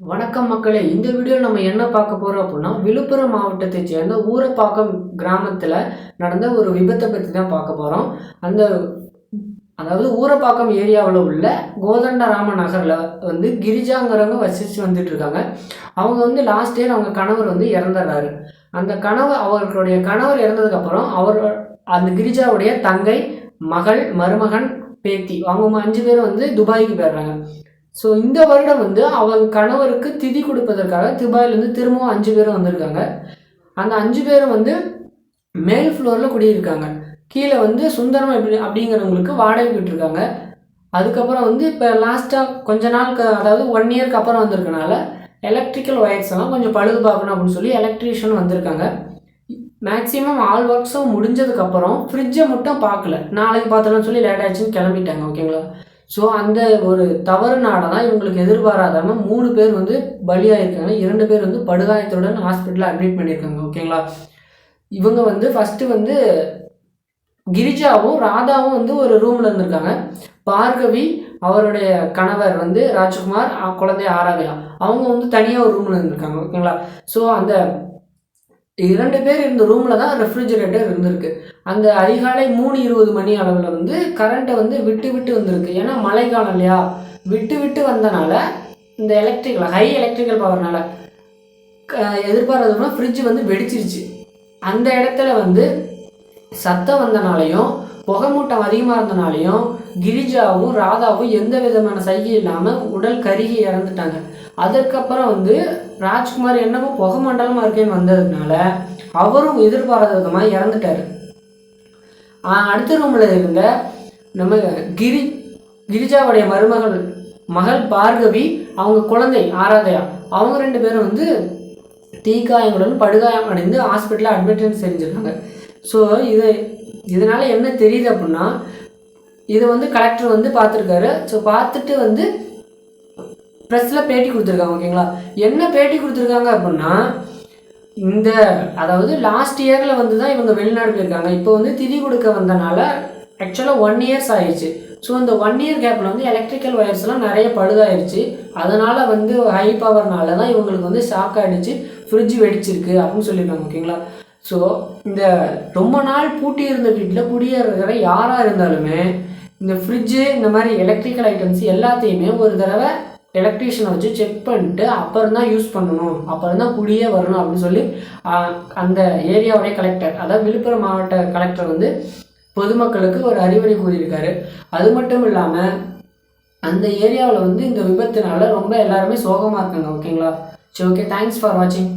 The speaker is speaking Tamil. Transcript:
வணக்கம் மக்களே, இந்த வீடியோவில் நம்ம என்ன பார்க்க போகிறோம் அப்படின்னா, விழுப்புரம் மாவட்டத்தை சேர்ந்த ஊரப்பாக்கம் கிராமத்தில் நடந்த ஒரு விபத்தை பற்றி தான் பார்க்க போகிறோம். அந்த அதாவது ஊரப்பாக்கம் ஏரியாவில் உள்ள கோதண்டராம நகரில் கிரிஜாங்கிறவங்க வசித்து வந்துட்டு இருக்காங்க. அவங்க லாஸ்ட் இயர் அவங்க கணவர் இறந்துடுறாரு. அந்த அவர்களுடைய கணவர் இறந்ததுக்கப்புறம் அந்த கிரிஜாவுடைய தங்கை, மகள், மருமகன், பேத்தி அவங்க 5 பேரும் துபாய்க்கு போயிடுறாங்க. ஸோ இந்த வருடம் அவங்க கணவருக்கு திதி கொடுப்பதற்காக துபாயிலேருந்து திரும்பவும் 5 பேரும் வந்திருக்காங்க. அந்த 5 பேரும் மேல் ஃப்ளோரில் குடியிருக்காங்க. கீழே சுந்தரம் அப்படிங்கிறவங்களுக்கு வாடகை விட்டுருக்காங்க. அதுக்கப்புறம் இப்போ லாஸ்ட்டாக கொஞ்ச நாள் அதாவது 1 இயர்க்கு அப்புறம் வந்திருக்கனால எலக்ட்ரிக்கல் ஒயர்ஸ் எல்லாம் கொஞ்சம் பழுது பார்க்கணும் அப்படின்னு சொல்லி எலக்ட்ரீஷியன் வந்திருக்காங்க. மேக்ஸிமம் ஆல் ஒர்க்ஸும் முடிஞ்சதுக்கப்புறம் ஃப்ரிட்ஜை மட்டும் பார்க்கல, நாளைக்கு பார்த்துலாம்னு சொல்லி லேட் ஆகிடுச்சின்னு கிளம்பிட்டாங்க. ஓகேங்களா? ஸோ அந்த ஒரு தவறுனால தான் இவங்களுக்கு எதிர்பாராதாமல் 3 பேர் பலியாயிருக்காங்க. 2 பேர் படுகாயத்துடன் ஹாஸ்பிட்டலில் அட்மிட் பண்ணியிருக்காங்க. ஓகேங்களா? இவங்க ஃபஸ்ட்டு கிரிஜாவும் ராதாவும் ஒரு ரூமில் இருந்திருக்காங்க. பார்கவி, அவருடைய கணவர் ராஜ்குமார், குழந்தை ஆராதயா, அவங்க தனியாக ஒரு ரூமில் இருந்திருக்காங்க. ஓகேங்களா? ஸோ அந்த 2 பேர் இருந்த ரூமில் தான் ரெஃப்ரிஜரேட்டர் இருந்திருக்கு. அந்த அதிகாலை 3:20 மணி அளவில் கரண்ட்டை விட்டு விட்டு வந்திருக்கு. ஏன்னா மழைக்காலம் இல்லையா, விட்டு விட்டு வந்தனால இந்த ஹை எலக்ட்ரிக்கல் பவர்னால எதிர்பாராததுனா ஃப்ரிட்ஜ் வெடிச்சிருச்சு. அந்த இடத்துல சத்தம் வந்தனாலையும் புகை மூட்டம் அதிகமாக இருந்தனாலையும் கிரிஜாவும் ராதாவும் எந்த விதமான சைகை இல்லாமல் உடல் கருகி இறந்துட்டாங்க. அதற்கப்புறம் ராஜ்குமார் என்னமோ புகை மண்டலமாக இருக்கேன்னு வந்ததுனால அவரும் எதிர்பாராத விதமாக இறந்துட்டார். அடுத்த ரூமில் இருந்த நம்ம கிரிஜாவுடைய மகள் பார்கவி, அவங்க குழந்தை ஆராதயா, அவங்க 2 பேரும் தீக்காயங்களுடன் படுகாயம் அடைந்து ஹாஸ்பிட்டலில் அட்மிட் செஞ்சுருக்காங்க. ஸோ இதனால் என்ன தெரியுது அப்படின்னா, இதை கலெக்டர் பார்த்துருக்காரு. ஸோ பார்த்துட்டு ப்ரெஸ்ஸில் பேட்டி கொடுத்துருக்காங்க. ஓகேங்களா? என்ன பேட்டி கொடுத்துருக்காங்க அப்படின்னா, அதாவது லாஸ்ட் இயரில் தான் இவங்க வெளிநாடு போயிருக்காங்க. இப்போ திதி கொடுக்க வந்தனால ஆக்சுவலாக 1 இயர்ஸ் ஆயிடுச்சு. ஸோ அந்த 1 இயர் கேப்பில் எலக்ட்ரிக்கல் ஒயர்ஸ்லாம் நிறைய பழுதாயிருச்சு. அதனால் ஹை பவர்னால தான் இவங்களுக்கு ஷாக் ஆகிடுச்சு, ஃப்ரிட்ஜ் வெடிச்சிருக்கு அப்படின்னு சொல்லியிருக்காங்க. ஓகேங்களா? ஸோ இந்த ரொம்ப நாள் பூட்டி இருந்த வீட்டில் குடியேறுகிற யாராக இருந்தாலுமே இந்த ஃப்ரிட்ஜு, இந்த மாதிரி எலக்ட்ரிக்கல் ஐட்டம்ஸ் எல்லாத்தையுமே ஒரு தடவை எலக்ட்ரீஷியனை வச்சு செக் பண்ணிட்டு அப்புறம் தான் யூஸ் பண்ணணும், அப்புறம் தான் குடியே வரணும் அப்படின்னு சொல்லி அந்த ஏரியாவுடைய கலெக்டர், அதாவது விழுப்புரம் மாவட்ட கலெக்டர் பொதுமக்களுக்கு ஒரு அறிவுரை கூறியிருக்காரு. அது மட்டும் இல்லாமல் அந்த ஏரியாவில் இந்த விபத்தினால ரொம்ப எல்லாருமே சோகமாக இருக்காங்க. ஓகேங்களா? சரி, ஓகே, தேங்க்ஸ் ஃபார் வாட்சிங்.